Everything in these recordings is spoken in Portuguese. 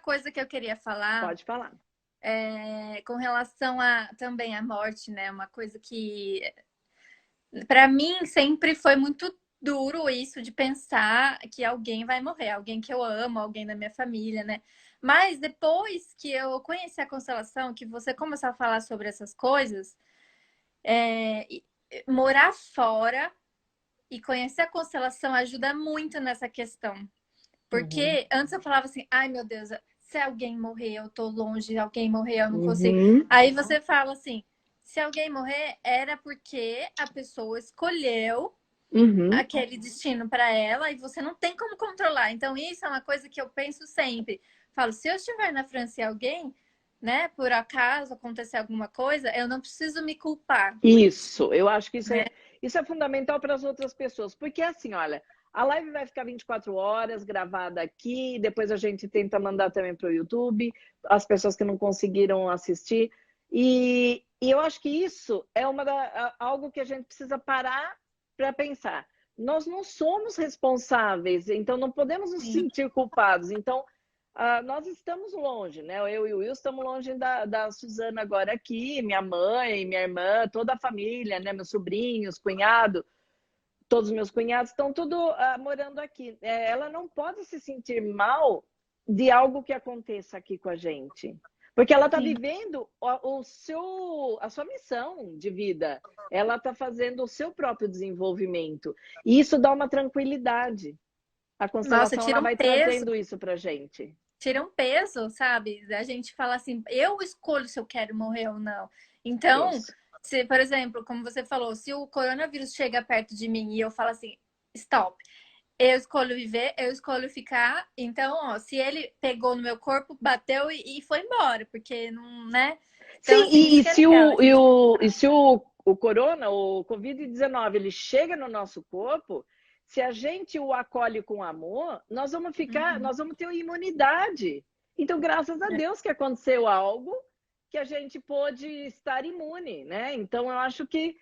coisa que eu queria falar Pode falar. com relação também à morte, né? Uma coisa que, para mim, sempre foi muito duro isso de pensar que alguém vai morrer, alguém que eu amo, alguém da minha família, né? Mas depois que eu conheci a constelação, que você começou a falar sobre essas coisas, morar fora e conhecer a constelação ajuda muito nessa questão. Uhum. Porque antes eu falava assim, ai meu Deus, se alguém morrer, eu tô longe, alguém morrer, eu não consigo. Uhum. Aí você fala assim, se alguém morrer, era porque a pessoa escolheu Uhum. aquele destino para ela e você não tem como controlar. Então, isso é uma coisa que eu penso sempre. Falo, se eu estiver na França e alguém, né, por acaso acontecer alguma coisa, eu não preciso me culpar. Isso, eu acho que Né? isso é fundamental para as outras pessoas, porque assim, olha, a live vai ficar 24 horas gravada aqui, depois a gente tenta mandar também para o YouTube, as pessoas que não conseguiram assistir, e eu acho que isso é algo que a gente precisa parar para pensar. Nós não somos responsáveis, então não podemos nos Sim. sentir culpados. Então, nós estamos longe, né? Eu e o Will estamos longe da Suzana agora aqui, minha mãe, minha irmã, toda a família, né? Meus sobrinhos, cunhado, todos os meus cunhados estão tudo morando aqui. Ela não pode se sentir mal de algo que aconteça aqui com a gente, porque ela está Sim. vivendo a sua missão de vida. Ela está fazendo o seu próprio desenvolvimento. E isso dá uma tranquilidade. A Nossa, constelação ela tira um vai peso. trazendo isso para a gente. Tira um peso, sabe? A gente fala assim, eu escolho se eu quero morrer ou não. Então, Isso. se, por exemplo, como você falou, se o coronavírus chega perto de mim e eu falo assim, stop, eu escolho viver, eu escolho ficar. Então, ó, se ele pegou no meu corpo, bateu e foi embora, porque não, né? Então, Sim, assim, isso e que é se legal, a o, e gente o, e pensar. se o corona, o Covid-19, ele chega no nosso corpo, se a gente o acolhe com amor, Uhum. nós vamos ter imunidade. Então, graças a Deus que aconteceu algo que a gente pôde estar imune, né? Então, eu acho que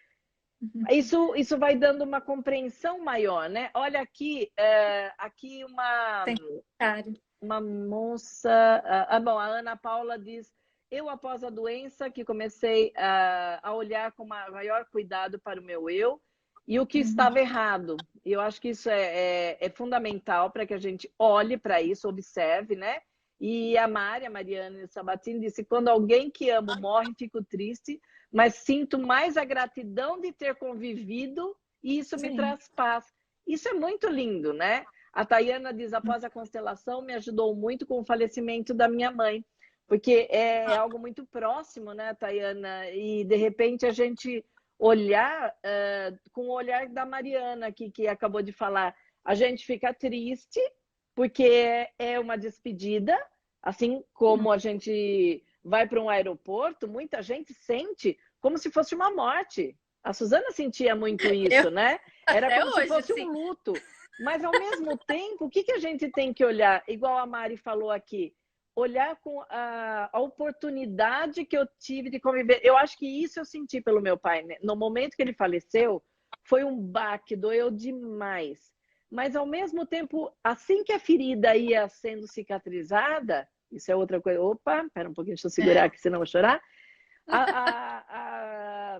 isso vai dando uma compreensão maior, né? Olha aqui, aqui Tem cara. uma moça. Bom, a Ana Paula diz: eu, após a doença, que comecei a olhar com maior cuidado para o meu eu e o que Uhum. estava errado. E eu acho que isso é fundamental para que a gente olhe para isso, observe, né? E a Mariana Sabatini disse: quando alguém que amo morre, fico triste, mas sinto mais a gratidão de ter convivido e isso me Sim. traz paz. Isso é muito lindo, né? A Tayana diz: após a constelação, me ajudou muito com o falecimento da minha mãe, porque é algo muito próximo, né, Tayana? E de repente a gente olhar com o olhar da Mariana aqui, que acabou de falar, a gente fica triste, porque é uma despedida, assim como a gente vai para um aeroporto, muita gente sente como se fosse uma morte. A Suzana sentia muito Eu isso, né? Era até como se hoje, fosse assim. um luto. Mas, ao mesmo tempo, o que a gente tem que olhar? Igual a Mari falou aqui, olhar com a oportunidade que eu tive de conviver. Eu acho que isso eu senti pelo meu pai, né? No momento que ele faleceu, foi um baque, doeu demais. Mas, ao mesmo tempo, assim que a ferida ia sendo cicatrizada, isso é outra coisa. Opa, espera um pouquinho, deixa eu segurar aqui, senão eu vou chorar. A, a,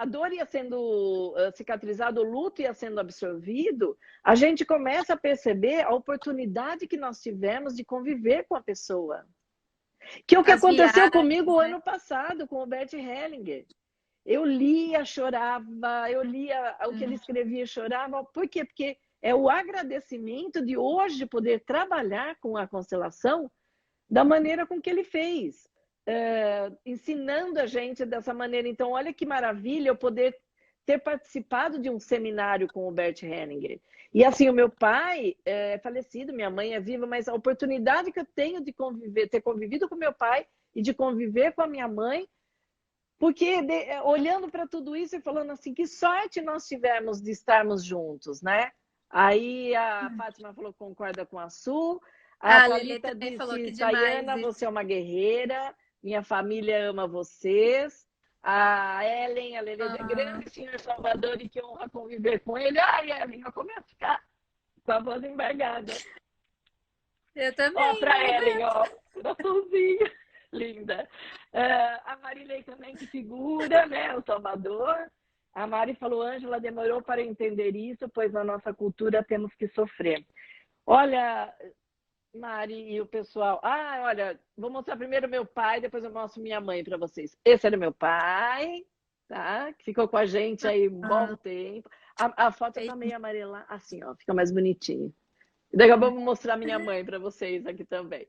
a dor ia sendo cicatrizada, o luto ia sendo absorvido, a gente começa a perceber a oportunidade que nós tivemos de conviver com a pessoa. Que é o que As aconteceu viagens, comigo o né? ano passado com o Bert Hellinger. Eu lia, chorava, eu lia o que ele escrevia e chorava. Por quê? Porque é o agradecimento de hoje poder trabalhar com a constelação da maneira com que ele fez, ensinando a gente dessa maneira. Então, olha que maravilha eu poder ter participado de um seminário com o Bert Hellinger. E assim, o meu pai é falecido, minha mãe é viva, mas a oportunidade que eu tenho de conviver, ter convivido com meu pai e de conviver com a minha mãe, porque olhando para tudo isso e falando assim, que sorte nós tivemos de estarmos juntos, né? Aí a Fátima falou que concorda com a Su, a A Lili Thalita também falou que disse: demais Tayana, isso. você é uma guerreira, minha família ama vocês. A Ellen, a Lili, Ah, grande senhor Salvador, e que honra conviver com ele. Ai, Ellen, eu começo a ficar com a voz embargada. Eu Ó, também, para não Ellen, aguento. ó, coraçãozinho. Linda. A Marilei também, que figura, né? O Salvador. A Mari falou, Ângela, demorou para entender isso, pois na nossa cultura temos que sofrer. Olha, Mari e o pessoal. Ah, olha, vou mostrar primeiro meu pai, depois eu mostro minha mãe para vocês. Esse era meu pai, tá? Que ficou com a gente aí um bom Ah, tempo. A foto tá feitinho. meio amarela, assim, ó, fica mais bonitinho. Daqui a pouco eu vou mostrar minha mãe para vocês aqui também.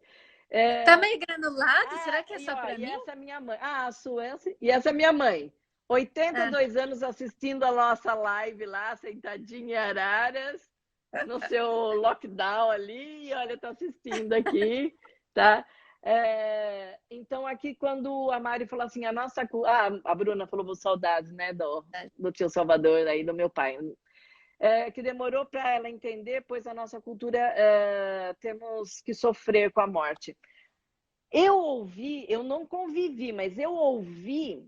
Tá É, meio granulado? Será que é e, só ó, pra e mim? essa é minha mãe. Ah, a Suécia. E essa é minha mãe. oitenta e Ah, dois anos assistindo a nossa live lá, sentadinha em Araras, no seu lockdown ali. E olha, tá assistindo aqui, tá? Então, aqui, quando a Mari falou assim, a nossa. A Bruna falou saudades, né, do tio Salvador, aí, do meu pai. Que demorou para ela entender, pois a nossa cultura temos que sofrer com a morte. Eu ouvi, eu não convivi, mas eu ouvi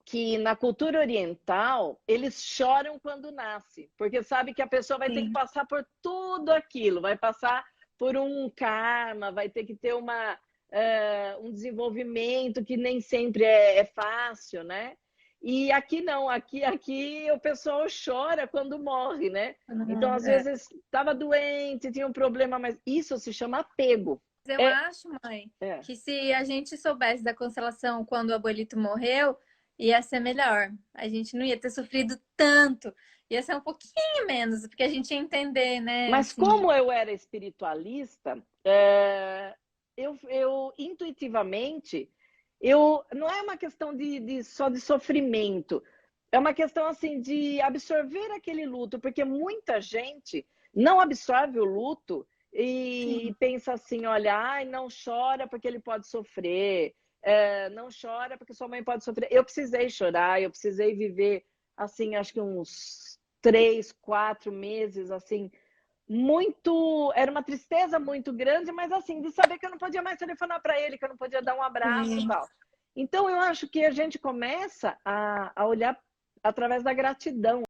que na cultura oriental eles choram quando nasce, porque sabe que a pessoa vai ter que sim. passar por tudo aquilo, vai passar por um karma, vai ter que ter um desenvolvimento que nem sempre é fácil, né? E aqui não, aqui o pessoal chora quando morre, né? Então, às É. vezes, estava doente, tinha um problema, mas isso se chama apego. Eu É, acho, mãe, é. que se a gente soubesse da constelação quando o abuelito morreu, ia ser melhor. A gente não ia ter sofrido tanto. Ia ser um pouquinho menos, porque a gente ia entender, né? Mas Assim, como eu era espiritualista, eu intuitivamente, não é uma questão só de sofrimento, é uma questão assim de absorver aquele luto, porque muita gente não absorve o luto e sim. pensa assim, olha, ai, não chora porque ele pode sofrer, não chora porque sua mãe pode sofrer. Eu precisei chorar, eu precisei viver assim, acho que uns 3, 4 meses assim muito, era uma tristeza muito grande, mas assim, de saber que eu não podia mais telefonar para ele, que eu não podia dar um abraço e Sim. tal. Então, eu acho que a gente começa a olhar através da gratidão.